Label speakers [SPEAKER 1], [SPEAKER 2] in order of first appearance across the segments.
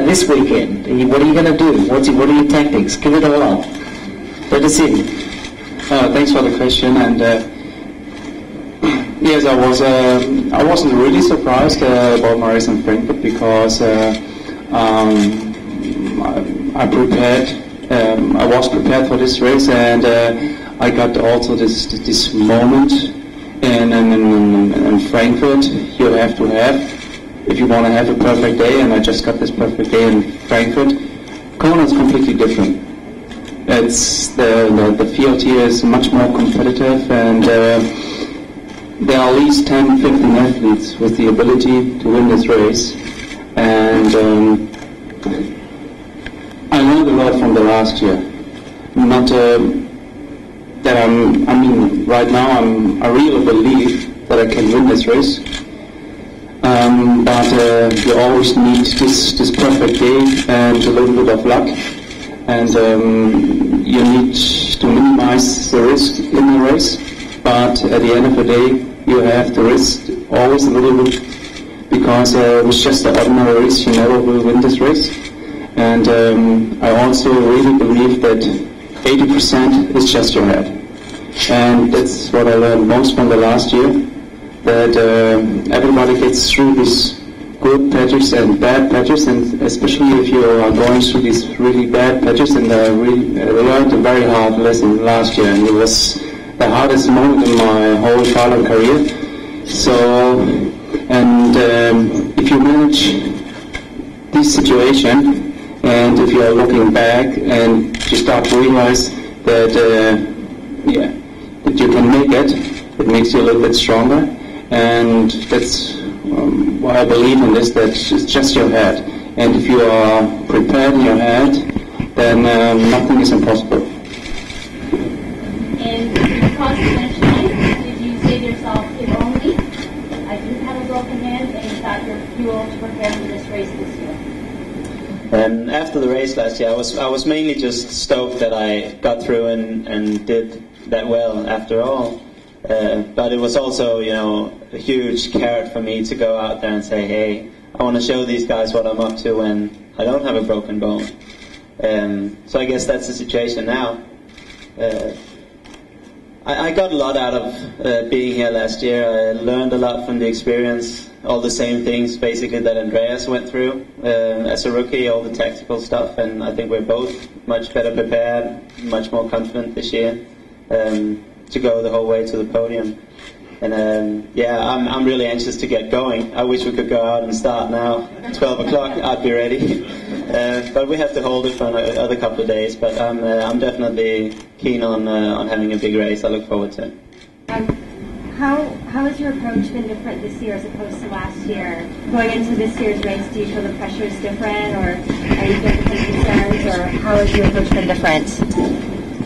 [SPEAKER 1] this weekend? What are you going to do? What are your tactics? Give it all up. Let us see.
[SPEAKER 2] Thanks for the question. And yes, I wasn't really surprised about my race in Frankfurt because I prepared. I was prepared for this race, and I got also this moment in Frankfurt. You have to have if you want to have a perfect day, and I just got this perfect day in Frankfurt. Kona is completely different. It's the field here is much more competitive, and there are at least 10, 15 athletes with the ability to win this race. And I learned a lot from the last year. Not that I mean, right now I really believe that I can win this race. But you always need this perfect day and a little bit of luck. And you need to minimize the risk in the race. But at the end of the day, you have to risk always a little bit, because it's just an ordinary race. You never will win this race. And I also really believe that 80% is just your head. And that's what I learned most from the last year, that everybody gets through these good patches and bad patches, and especially if you are going through these really bad patches. And I learned a very hard lesson last year, and it was the hardest moment in my whole triathlon career. So, and if you manage this situation, and if you are looking back and you start to realize that that you can make it, it makes you a little bit stronger. And that's why I believe in this, that it's just your head. And if you are prepared in your head, then nothing is impossible.
[SPEAKER 3] And because you finished ninth, did you say to yourself, if only I didn't have a broken hand, and is that your fuel to prepare for this race this year?
[SPEAKER 4] After the race last year, I was mainly just stoked that I got through and did that well after all. But it was also, a huge carrot for me to go out there and say, hey, I want to show these guys what I'm up to when I don't have a broken bone. So I guess that's the situation now. I got a lot out of being here last year. I learned a lot from the experience, all the same things basically that Andreas went through as a rookie, all the tactical stuff, and I think we're both much better prepared, much more confident this year to go the whole way to the podium. And I'm really anxious to get going. I wish we could go out and start now, 12 o'clock, I'd be ready. But we have to hold it for another couple of days. But I'm definitely keen on having a big race. I look forward to it.
[SPEAKER 5] How has your approach been different this year as opposed to last year? Going into this year's race, do you feel the pressure is different, or are you getting concerns, or how has your approach been different?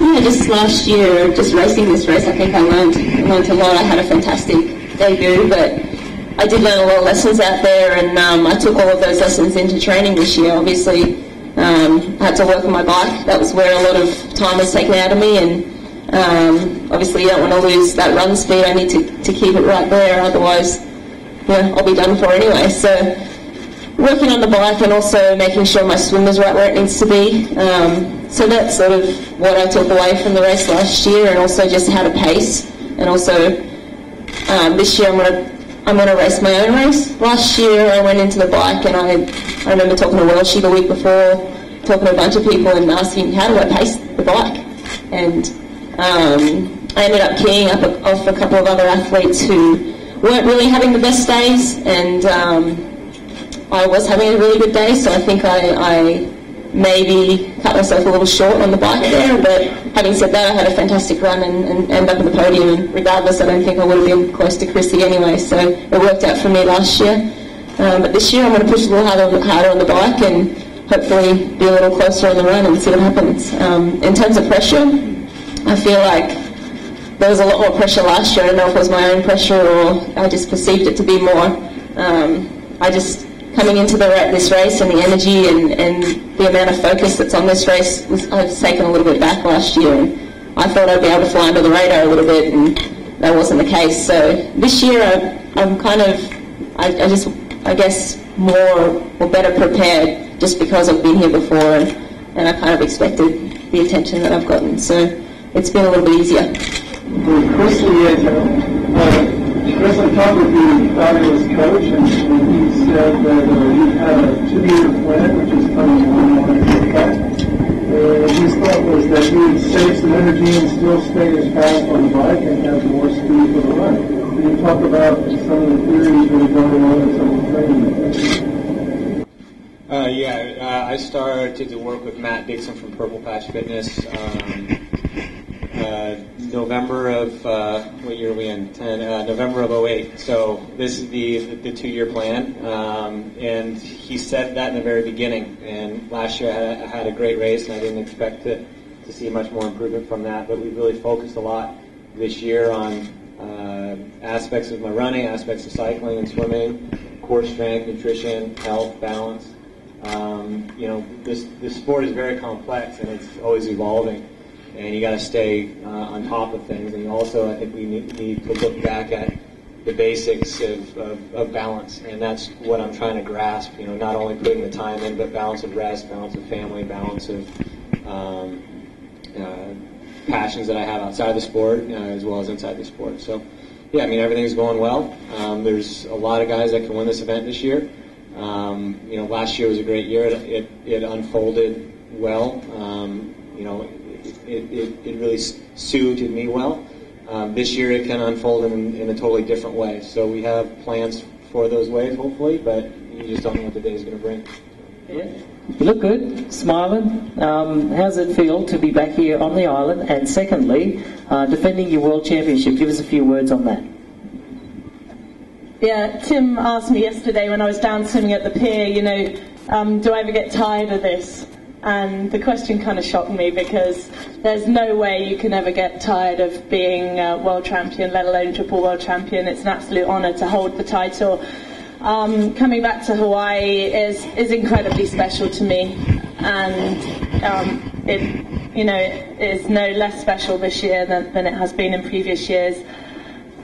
[SPEAKER 6] Yeah, just last year, just racing this race, I think I learned a lot. I had a fantastic debut, but I did learn a lot of lessons out there, and I took all of those lessons into training this year. Obviously, I had to work on my bike. That was where a lot of time was taken out of me, and obviously you don't want to lose that run speed. I need to keep it right there, otherwise I'll be done for anyway. So working on the bike and also making sure my swim is right where it needs to be. So that's sort of what I took away from the race last year, and also just how to pace. And also this year I'm gonna race my own race. Last year I went into the bike, and I remember talking to Welshie the week before, talking to a bunch of people and asking, how do I pace the bike? And I ended up keying off a couple of other athletes who weren't really having the best days, and I was having a really good day, so I think I maybe cut myself a little short on the bike there. But having said that, I had a fantastic run and ended up on the podium, and regardless, I don't think I would have been close to Chrissy anyway, so it worked out for me last year. But this year I'm going to push a little harder on the bike and hopefully be a little closer on the run and see what happens. In terms of pressure, I feel like there was a lot more pressure last year. I don't know if it was my own pressure or I just perceived it to be more. Coming into this race and the energy and the amount of focus that's on this race, I was taken a little bit back last year, and I thought I'd be able to fly under the radar a little bit, and that wasn't the case. So this year I'm kind of, I guess, more or better prepared just because I've been here before and I kind of expected the attention that I've gotten. So it's been a little bit easier.
[SPEAKER 7] Chris, Chris, I talked with the fabulous coach, and he said that you had a 2-year plan, which is kind of one effect. His thought was that you would save some energy and still stay as fast on the bike and have more speed for the run. Can you talk about some of the theories that are going on in some of the training?
[SPEAKER 8] I started to work with Matt Dixon from Purple Patch Fitness November of, what year are we in? November of 08. So this is the 2-year plan. And he said that in the very beginning. And last year I had a great race, and I didn't expect to see much more improvement from that. But we really focused a lot this year on aspects of my running, aspects of cycling and swimming, core strength, nutrition, health, balance. This sport is very complex, and it's always evolving. And you got to stay on top of things. And also, I think we need to look back at the basics of balance, and that's what I'm trying to grasp. Not only putting the time in, but balance of rest, balance of family, balance of passions that I have outside the sport as well as inside the sport. So, yeah, everything's going well. There's a lot of guys that can win this event this year. Last year was a great year. It unfolded well. It really suited me well. This year it can unfold in a totally different way. So we have plans for those ways, hopefully, but you just don't know what the day is going to bring.
[SPEAKER 1] Yeah. You look good, smiling. How's it feel to be back here on the island? And secondly, defending your World Championship. Give us a few words on that.
[SPEAKER 9] Yeah, Tim asked me yesterday when I was down swimming at the pier, do I ever get tired of this? And the question kind of shocked me, because there's no way you can ever get tired of being world champion, let alone triple world champion. It's an absolute honour to hold the title. Coming back to Hawaii is incredibly special to me, and it is no less special this year than it has been in previous years.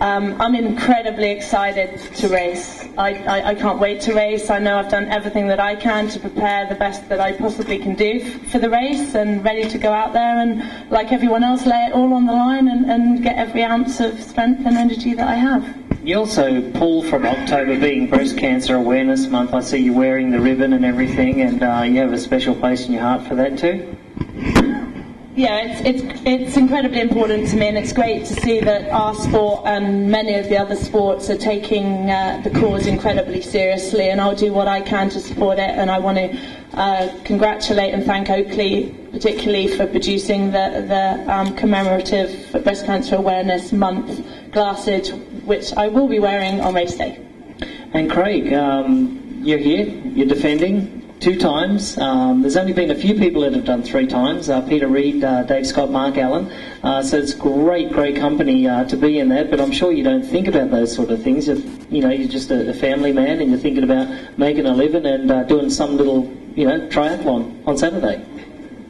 [SPEAKER 9] I'm incredibly excited to race. I can't wait to race. I know I've done everything that I can to prepare the best that I possibly can do for the race, and ready to go out there and, like everyone else, lay it all on the line and get every ounce of strength and energy that I have.
[SPEAKER 1] You also pull from October being Breast Cancer Awareness Month. I see you wearing the ribbon and everything, and you have a special place in your heart for that too.
[SPEAKER 9] Yeah, it's incredibly important to me, and it's great to see that our sport and many of the other sports are taking the cause incredibly seriously, and I'll do what I can to support it. And I want to congratulate and thank Oakley particularly for producing the commemorative Breast Cancer Awareness Month glasses, which I will be wearing on race day.
[SPEAKER 1] And Craig, you're here, you're defending 2 times. There's only been a few people that have done 3 times. Peter Reid, Dave Scott, Mark Allen. So it's great company to be in that. But I'm sure you don't think about those sort of things. You're just a family man, and you're thinking about making a living and doing some little, triathlon on Saturday.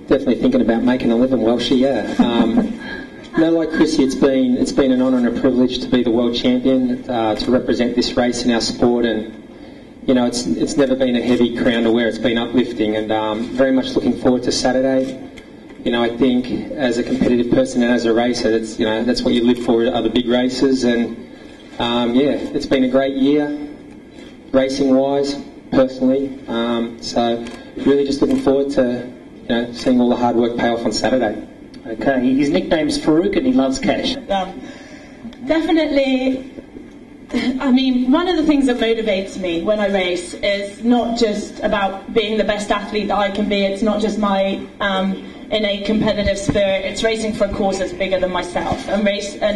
[SPEAKER 2] Definitely thinking about making a living, Welshie, yeah. No, like Chrissy, it's been an honour and a privilege to be the world champion, to represent this race in our sport, and it's never been a heavy crown to wear. It's been uplifting, and very much looking forward to Saturday. I think as a competitive person and as a racer, that's what you live for, are the big races, and it's been a great year, racing-wise, personally. So really just looking forward to seeing all the hard work pay off on Saturday.
[SPEAKER 1] Okay, his nickname's Farouk, and he loves cash.
[SPEAKER 9] Definitely. One of the things that motivates me when I race is not just about being the best athlete that I can be. It's not just my innate competitive spirit. It's racing for a cause that's bigger than myself, and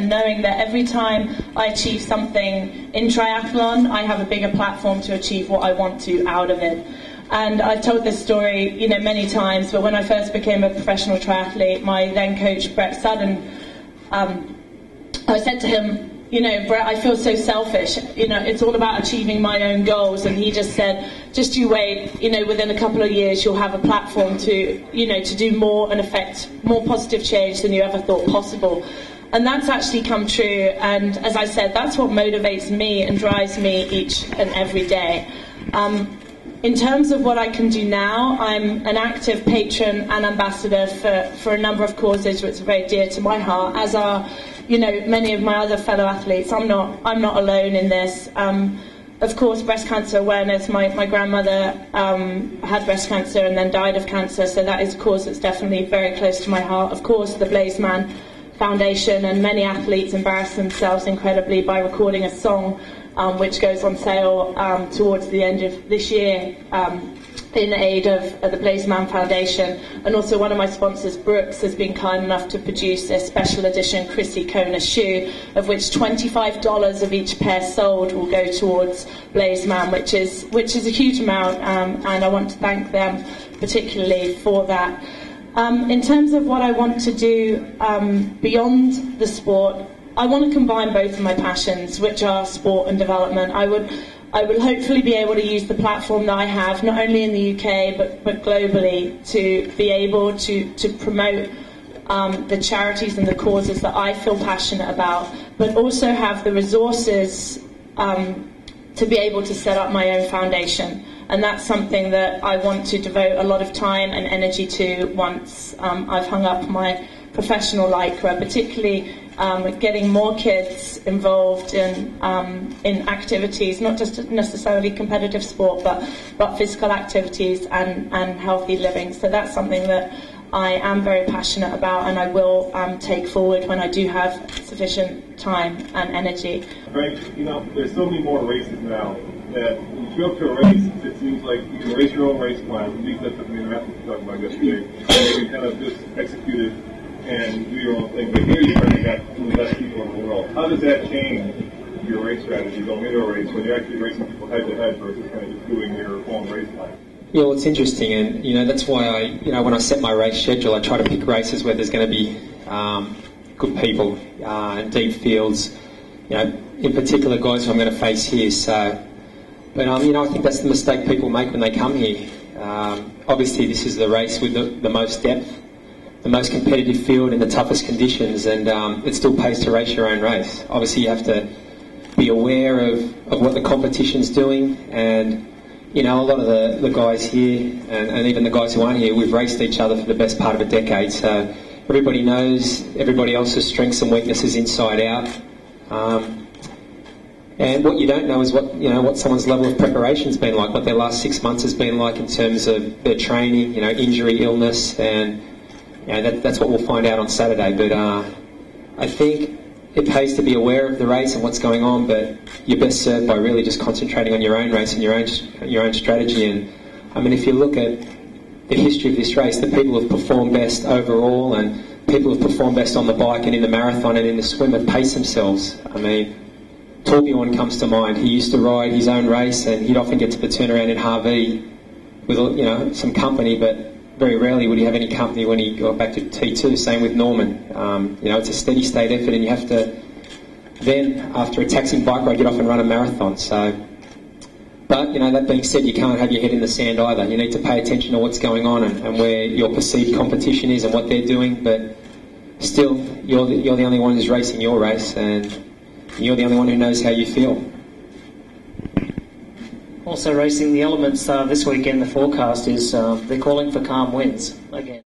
[SPEAKER 9] knowing that every time I achieve something in triathlon, I have a bigger platform to achieve what I want to out of it. And I've told this story, many times, but when I first became a professional triathlete, my then coach, Brett Sudden, I said to him, Brett, I feel so selfish. It's all about achieving my own goals. And he just said, just you wait, within a couple of years, you'll have a platform to do more and affect more positive change than you ever thought possible. And that's actually come true. And as I said, that's what motivates me and drives me each and every day. in terms of what I can do now, I'm an active patron and ambassador for a number of causes which are very dear to my heart, as are, you know, many of my other fellow athletes. I'm not alone in this. Of course, breast cancer awareness. My grandmother had breast cancer and then died of cancer, so that is a cause that's definitely very close to my heart. Of course, the Blaze Man Foundation, and many athletes embarrass themselves incredibly by recording a song which goes on sale towards the end of this year in aid of the Blaze Man Foundation. And also one of my sponsors, Brooks, has been kind enough to produce a special edition Chrissy Kona shoe, of which $25 of each pair sold will go towards Blaze Man, which is a huge amount, and I want to thank them particularly for that. In terms of what I want to do beyond the sport, I want to combine both of my passions, which are sport and development. I will hopefully be able to use the platform that I have, not only in the UK but globally, to be able to promote the charities and the causes that I feel passionate about, but also have the resources to be able to set up my own foundation. And that's something that I want to devote a lot of time and energy to once I've hung up my professional lycra, particularly getting more kids involved in activities, not just necessarily competitive sport, but physical activities and healthy living. So that's something that I am very passionate about, and I will take forward when I do have sufficient time and energy.
[SPEAKER 10] Frank, you know, there's so many more races now that when you show up to a race, it seems like you can race your own race plan. At least that's what me and Matthew were talking about yesterday. And you kind of just execute it and do your own thing. But here you're trying to get some of the best people in the world. How does that change your race strategy going into a race when you're actually racing people head to head versus kind of just doing your own race plan?
[SPEAKER 11] Yeah, well, it's interesting, and you know that's why when I set my race schedule, I try to pick races where there's going to be good people and deep fields. You know, in particular, guys who I'm going to face here. So, but I think that's the mistake people make when they come here. Obviously, this is the race with the most depth, the most competitive field in the toughest conditions, and it still pays to race your own race. Obviously, you have to be aware of what the competition's doing, and you know, a lot of the guys here, and even the guys who aren't here, we've raced each other for the best part of a decade, so everybody knows everybody else's strengths and weaknesses inside out. And what you don't know is what someone's level of preparation's been like, what their last 6 months has been like in terms of their training, you know, injury, illness, and you know, that's what we'll find out on Saturday. But I think it pays to be aware of the race and what's going on, but you're best served by really just concentrating on your own race and your own strategy. And I mean, if you look at the history of this race, the people who've performed best overall and people who've performed best on the bike and in the marathon and in the swim have paced themselves. I mean, Torbjorn comes to mind. He used to ride his own race, and he'd often get to the turnaround in Harvey with some company, but very rarely would he have any company when he got back to T2. Same with Norman. It's a steady state effort, and you have to then, after a taxing bike ride, get off and run a marathon. So, but that being said, you can't have your head in the sand either. You need to pay attention to what's going on and where your perceived competition is and what they're doing. But still, you're the only one who's racing your race, and you're the only one who knows how you feel.
[SPEAKER 1] Also racing the elements this weekend, the forecast is they're calling for calm winds again.